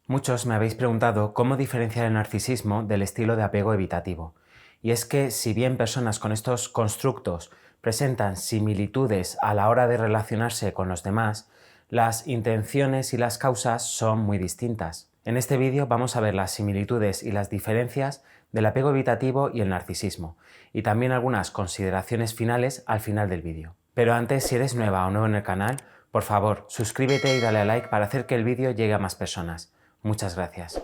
Muchos me habéis preguntado cómo diferenciar el narcisismo del estilo de apego evitativo. Y es que si bien personas con estos constructos presentan similitudes a la hora de relacionarse con los demás, las intenciones y las causas son muy distintas. En este vídeo vamos a ver las similitudes y las diferencias del apego evitativo y el narcisismo, y también algunas consideraciones finales al final del vídeo. Pero antes, si eres nueva o nuevo en el canal, por favor, suscríbete y dale a like para hacer que el vídeo llegue a más personas. Muchas gracias.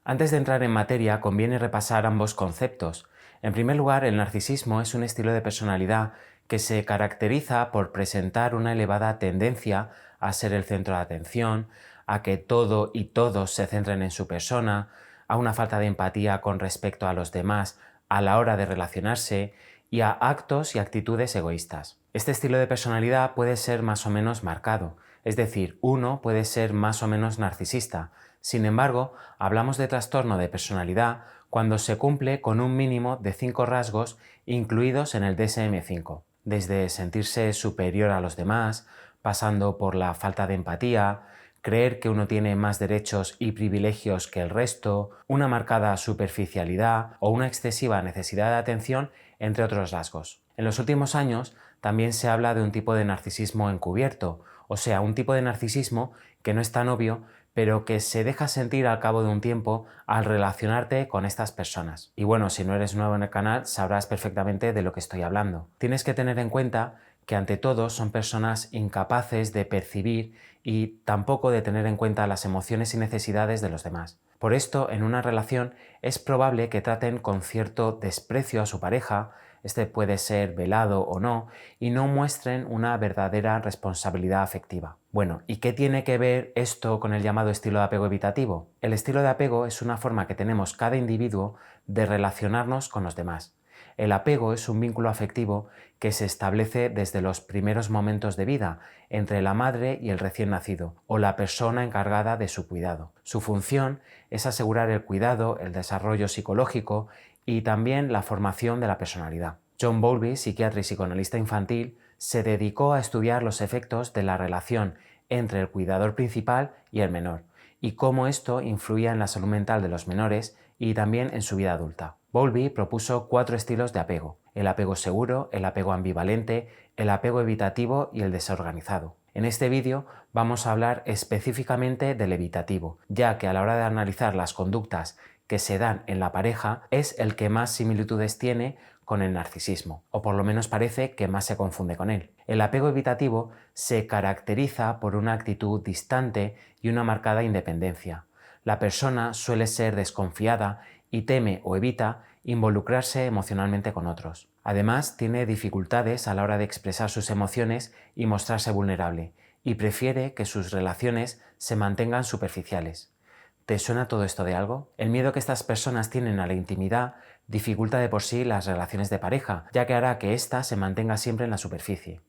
Antes de entrar en materia, conviene repasar ambos conceptos. En primer lugar, el narcisismo es un estilo de personalidad que se caracteriza por presentar una elevada tendencia a ser el centro de atención, a que todo y todos se centren en su persona, a una falta de empatía con respecto a los demás a la hora de relacionarse y a actos y actitudes egoístas. Este estilo de personalidad puede ser más o menos marcado, es decir, uno puede ser más o menos narcisista. Sin embargo, hablamos de trastorno de personalidad cuando se cumple con un mínimo de 5 rasgos incluidos en el DSM-5, desde sentirse superior a los demás, pasando por la falta de empatía, creer que uno tiene más derechos y privilegios que el resto, una marcada superficialidad o una excesiva necesidad de atención, entre otros rasgos. En los últimos años también se habla de un tipo de narcisismo encubierto, o sea, un tipo de narcisismo que no es tan obvio, pero que se deja sentir al cabo de un tiempo al relacionarte con estas personas. Y bueno, si no eres nuevo en el canal, sabrás perfectamente de lo que estoy hablando. Tienes que tener en cuenta que ante todo son personas incapaces de percibir y tampoco de tener en cuenta las emociones y necesidades de los demás. Por esto, en una relación es probable que traten con cierto desprecio a su pareja, este puede ser velado o no, y no muestren una verdadera responsabilidad afectiva. Bueno, ¿y qué tiene que ver esto con el llamado estilo de apego evitativo? El estilo de apego es una forma que tenemos cada individuo de relacionarnos con los demás. El apego es un vínculo afectivo que se establece desde los primeros momentos de vida entre la madre y el recién nacido, o la persona encargada de su cuidado. Su función es asegurar el cuidado, el desarrollo psicológico y también la formación de la personalidad. John Bowlby, psiquiatra y psicoanalista infantil, se dedicó a estudiar los efectos de la relación entre el cuidador principal y el menor, y cómo esto influía en la salud mental de los menores y también en su vida adulta. Bowlby propuso 4 estilos de apego: el apego seguro, el apego ambivalente, el apego evitativo y el desorganizado. En este vídeo vamos a hablar específicamente del evitativo, ya que a la hora de analizar las conductas que se dan en la pareja es el que más similitudes tiene con el narcisismo, o por lo menos parece que más se confunde con él. El apego evitativo se caracteriza por una actitud distante y una marcada independencia. La persona suele ser desconfiada y teme o evita involucrarse emocionalmente con otros. Además, tiene dificultades a la hora de expresar sus emociones y mostrarse vulnerable, y prefiere que sus relaciones se mantengan superficiales. ¿Te suena todo esto de algo? El miedo que estas personas tienen a la intimidad dificulta de por sí las relaciones de pareja, ya que hará que ésta se mantenga siempre en la superficie.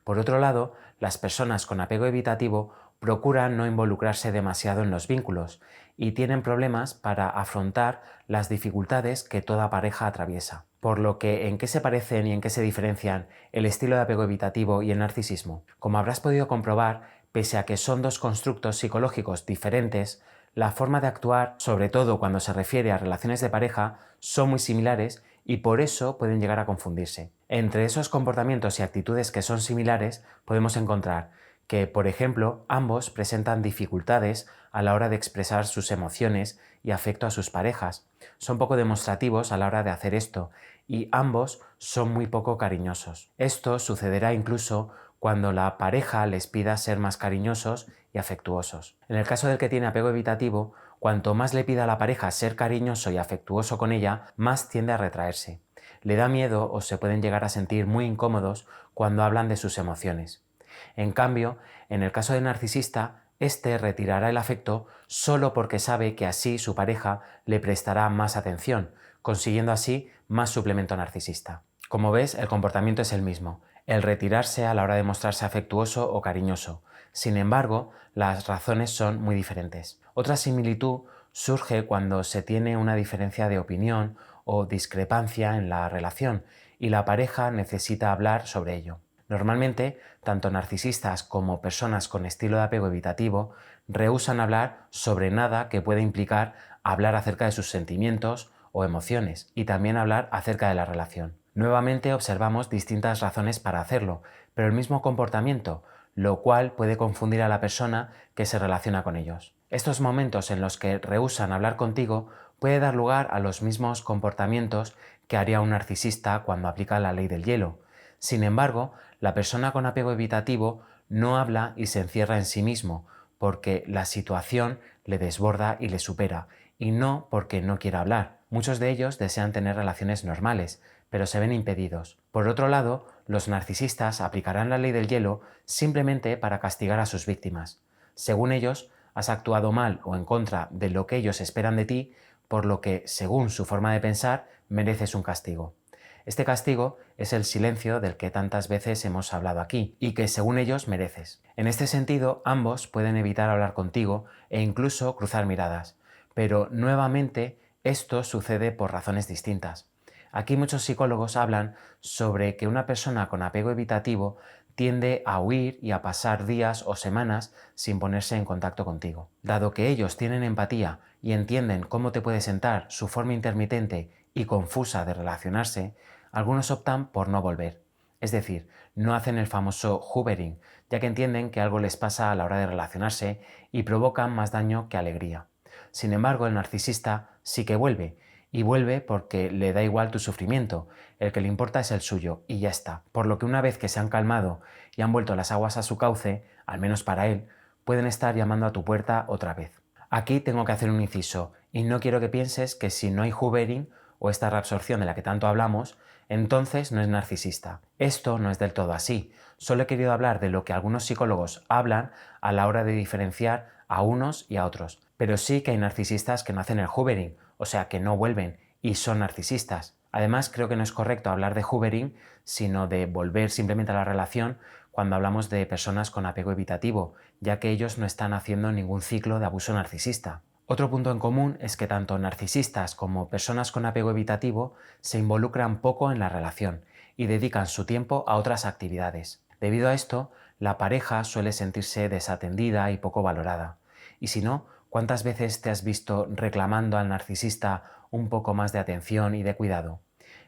Por otro lado, las personas con apego evitativo procuran no involucrarse demasiado en los vínculos y tienen problemas para afrontar las dificultades que toda pareja atraviesa. Por lo que, ¿en qué se parecen y en qué se diferencian el estilo de apego evitativo y el narcisismo? Como habrás podido comprobar, pese a que son dos constructos psicológicos diferentes, la forma de actuar, sobre todo cuando se refiere a relaciones de pareja, son muy similares y por eso pueden llegar a confundirse. Entre esos comportamientos y actitudes que son similares podemos encontrar que, por ejemplo, ambos presentan dificultades a la hora de expresar sus emociones y afecto a sus parejas. Son poco demostrativos a la hora de hacer esto y ambos son muy poco cariñosos. Esto sucederá incluso cuando la pareja les pida ser más cariñosos y afectuosos. En el caso del que tiene apego evitativo, cuanto más le pida a la pareja ser cariñoso y afectuoso con ella, más tiende a retraerse. Le da miedo o se pueden llegar a sentir muy incómodos cuando hablan de sus emociones. En cambio, en el caso del narcisista, este retirará el afecto solo porque sabe que así su pareja le prestará más atención, consiguiendo así más suplemento narcisista. Como ves, el comportamiento es el mismo, el retirarse a la hora de mostrarse afectuoso o cariñoso. Sin embargo, las razones son muy diferentes. Otra similitud surge cuando se tiene una diferencia de opinión o discrepancia en la relación y la pareja necesita hablar sobre ello. Normalmente, tanto narcisistas como personas con estilo de apego evitativo rehúsan hablar sobre nada que pueda implicar hablar acerca de sus sentimientos o emociones y también hablar acerca de la relación. Nuevamente observamos distintas razones para hacerlo, pero el mismo comportamiento, lo cual puede confundir a la persona que se relaciona con ellos. Estos momentos en los que rehúsan hablar contigo puede dar lugar a los mismos comportamientos que haría un narcisista cuando aplica la ley del hielo. Sin embargo, la persona con apego evitativo no habla y se encierra en sí mismo, porque la situación le desborda y le supera, y no porque no quiera hablar. Muchos de ellos desean tener relaciones normales, pero se ven impedidos. Por otro lado, los narcisistas aplicarán la ley del hielo simplemente para castigar a sus víctimas. Según ellos, has actuado mal o en contra de lo que ellos esperan de ti, por lo que, según su forma de pensar, mereces un castigo. Este castigo es el silencio del que tantas veces hemos hablado aquí y que según ellos mereces. En este sentido, ambos pueden evitar hablar contigo e incluso cruzar miradas, pero nuevamente esto sucede por razones distintas. Aquí muchos psicólogos hablan sobre que una persona con apego evitativo tiende a huir y a pasar días o semanas sin ponerse en contacto contigo. Dado que ellos tienen empatía y entienden cómo te puede sentar su forma intermitente y confusa de relacionarse, algunos optan por no volver. Es decir, no hacen el famoso hoovering, ya que entienden que algo les pasa a la hora de relacionarse y provocan más daño que alegría. Sin embargo, el narcisista sí que vuelve, y vuelve porque le da igual tu sufrimiento, el que le importa es el suyo, y ya está. Por lo que una vez que se han calmado y han vuelto las aguas a su cauce, al menos para él, pueden estar llamando a tu puerta otra vez. Aquí tengo que hacer un inciso, y no quiero que pienses que si no hay hoovering o esta reabsorción de la que tanto hablamos, entonces no es narcisista. Esto no es del todo así. Solo he querido hablar de lo que algunos psicólogos hablan a la hora de diferenciar a unos y a otros. Pero sí que hay narcisistas que no hacen el hoovering, o sea que no vuelven y son narcisistas. Además, creo que no es correcto hablar de hoovering, sino de volver simplemente a la relación cuando hablamos de personas con apego evitativo, ya que ellos no están haciendo ningún ciclo de abuso narcisista. Otro punto en común es que tanto narcisistas como personas con apego evitativo se involucran poco en la relación y dedican su tiempo a otras actividades. Debido a esto, la pareja suele sentirse desatendida y poco valorada. Y si no, ¿cuántas veces te has visto reclamando al narcisista un poco más de atención y de cuidado?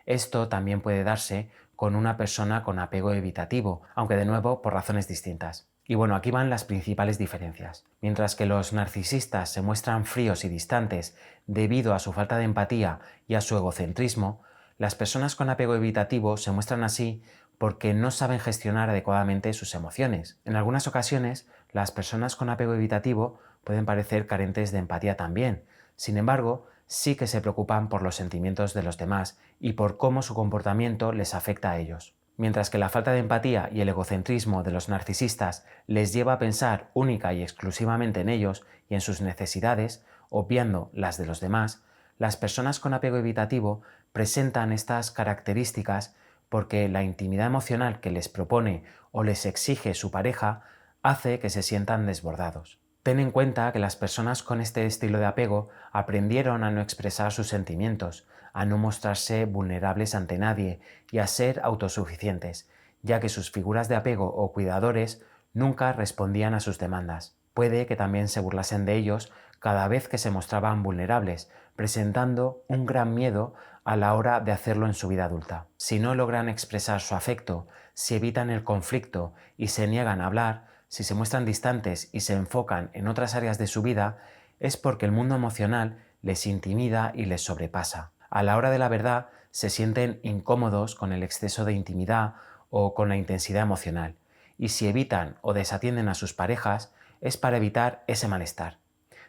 Esto también puede darse con una persona con apego evitativo, aunque de nuevo por razones distintas. Y bueno, aquí van las principales diferencias. Mientras que los narcisistas se muestran fríos y distantes debido a su falta de empatía y a su egocentrismo, las personas con apego evitativo se muestran así porque no saben gestionar adecuadamente sus emociones. En algunas ocasiones, las personas con apego evitativo pueden parecer carentes de empatía también. Sin embargo, sí que se preocupan por los sentimientos de los demás y por cómo su comportamiento les afecta a ellos. Mientras que la falta de empatía y el egocentrismo de los narcisistas les lleva a pensar única y exclusivamente en ellos y en sus necesidades, obviando las de los demás, las personas con apego evitativo presentan estas características porque la intimidad emocional que les propone o les exige su pareja hace que se sientan desbordados. Ten en cuenta que las personas con este estilo de apego aprendieron a no expresar sus sentimientos, a no mostrarse vulnerables ante nadie y a ser autosuficientes, ya que sus figuras de apego o cuidadores nunca respondían a sus demandas. Puede que también se burlasen de ellos cada vez que se mostraban vulnerables, presentando un gran miedo a la hora de hacerlo en su vida adulta. Si no logran expresar su afecto, si evitan el conflicto y se niegan a hablar, si se muestran distantes y se enfocan en otras áreas de su vida, es porque el mundo emocional les intimida y les sobrepasa. A la hora de la verdad, se sienten incómodos con el exceso de intimidad o con la intensidad emocional, y si evitan o desatienden a sus parejas, es para evitar ese malestar.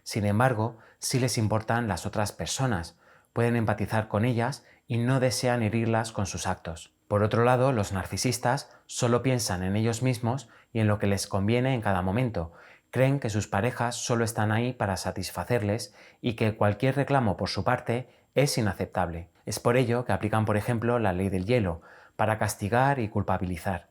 Sin embargo, sí les importan las otras personas, pueden empatizar con ellas y no desean herirlas con sus actos. Por otro lado, los narcisistas solo piensan en ellos mismos y en lo que les conviene en cada momento. Creen que sus parejas solo están ahí para satisfacerles y que cualquier reclamo por su parte es inaceptable. Es por ello que aplican, por ejemplo, la ley del hielo, para castigar y culpabilizar.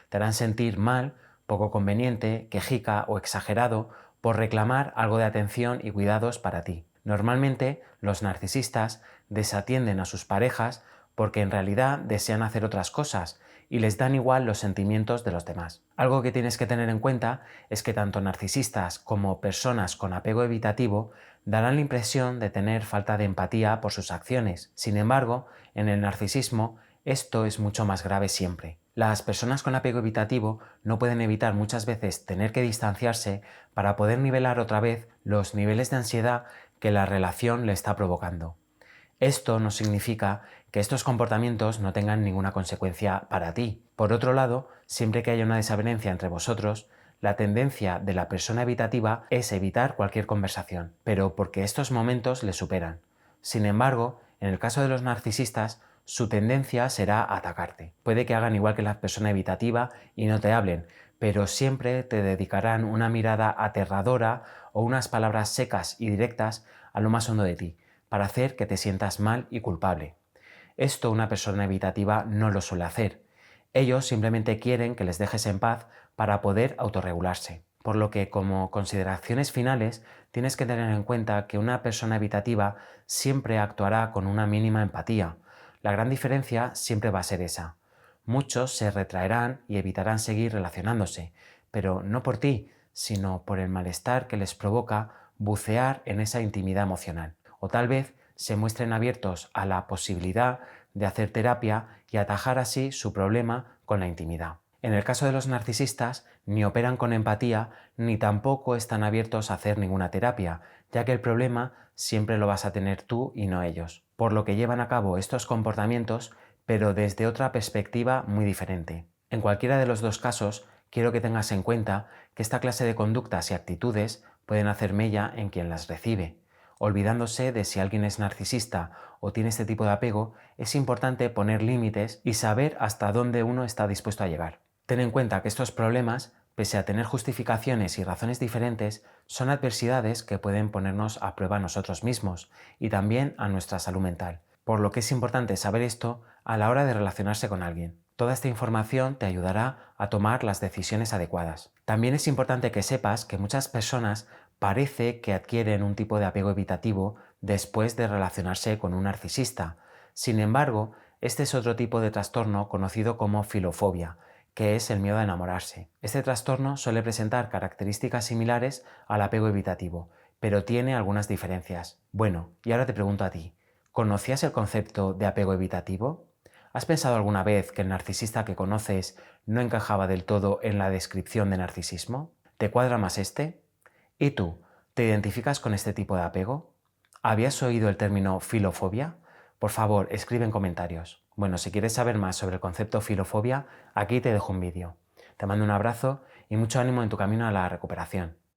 Te harán sentir mal, poco conveniente, quejica o exagerado por reclamar algo de atención y cuidados para ti. Normalmente, los narcisistas desatienden a sus parejas porque en realidad desean hacer otras cosas y les dan igual los sentimientos de los demás. Algo que tienes que tener en cuenta es que tanto narcisistas como personas con apego evitativo darán la impresión de tener falta de empatía por sus acciones. Sin embargo, en el narcisismo esto es mucho más grave siempre. Las personas con apego evitativo no pueden evitar muchas veces tener que distanciarse para poder nivelar otra vez los niveles de ansiedad que la relación le está provocando. Esto no significa que estos comportamientos no tengan ninguna consecuencia para ti. Por otro lado, siempre que haya una desavenencia entre vosotros, la tendencia de la persona evitativa es evitar cualquier conversación, pero porque estos momentos le superan. Sin embargo, en el caso de los narcisistas, su tendencia será atacarte. Puede que hagan igual que la persona evitativa y no te hablen, pero siempre te dedicarán una mirada aterradora o unas palabras secas y directas a lo más hondo de ti, para hacer que te sientas mal y culpable. Esto una persona evitativa no lo suele hacer. Ellos simplemente quieren que les dejes en paz para poder autorregularse. Por lo que, como consideraciones finales, tienes que tener en cuenta que una persona evitativa siempre actuará con una mínima empatía. La gran diferencia siempre va a ser esa. Muchos se retraerán y evitarán seguir relacionándose, pero no por ti, sino por el malestar que les provoca bucear en esa intimidad emocional. O tal vez se muestren abiertos a la posibilidad de hacer terapia y atajar así su problema con la intimidad. En el caso de los narcisistas, ni operan con empatía ni tampoco están abiertos a hacer ninguna terapia, ya que el problema siempre lo vas a tener tú y no ellos, por lo que llevan a cabo estos comportamientos, pero desde otra perspectiva muy diferente. En cualquiera de los dos casos, quiero que tengas en cuenta que esta clase de conductas y actitudes pueden hacer mella en quien las recibe. Olvidándose de si alguien es narcisista o tiene este tipo de apego, es importante poner límites y saber hasta dónde uno está dispuesto a llegar. Ten en cuenta que estos problemas, pese a tener justificaciones y razones diferentes, son adversidades que pueden ponernos a prueba a nosotros mismos y también a nuestra salud mental, por lo que es importante saber esto a la hora de relacionarse con alguien. Toda esta información te ayudará a tomar las decisiones adecuadas. También es importante que sepas que muchas personas parece que adquieren un tipo de apego evitativo después de relacionarse con un narcisista. Sin embargo, este es otro tipo de trastorno conocido como filofobia, que es el miedo a enamorarse. Este trastorno suele presentar características similares al apego evitativo, pero tiene algunas diferencias. Bueno, y ahora te pregunto a ti, ¿conocías el concepto de apego evitativo? ¿Has pensado alguna vez que el narcisista que conoces no encajaba del todo en la descripción de narcisismo? ¿Te cuadra más este? ¿Y tú, te identificas con este tipo de apego? ¿Habías oído el término filofobia? Por favor, escribe en comentarios. Bueno, si quieres saber más sobre el concepto filofobia, aquí te dejo un vídeo. Te mando un abrazo y mucho ánimo en tu camino a la recuperación.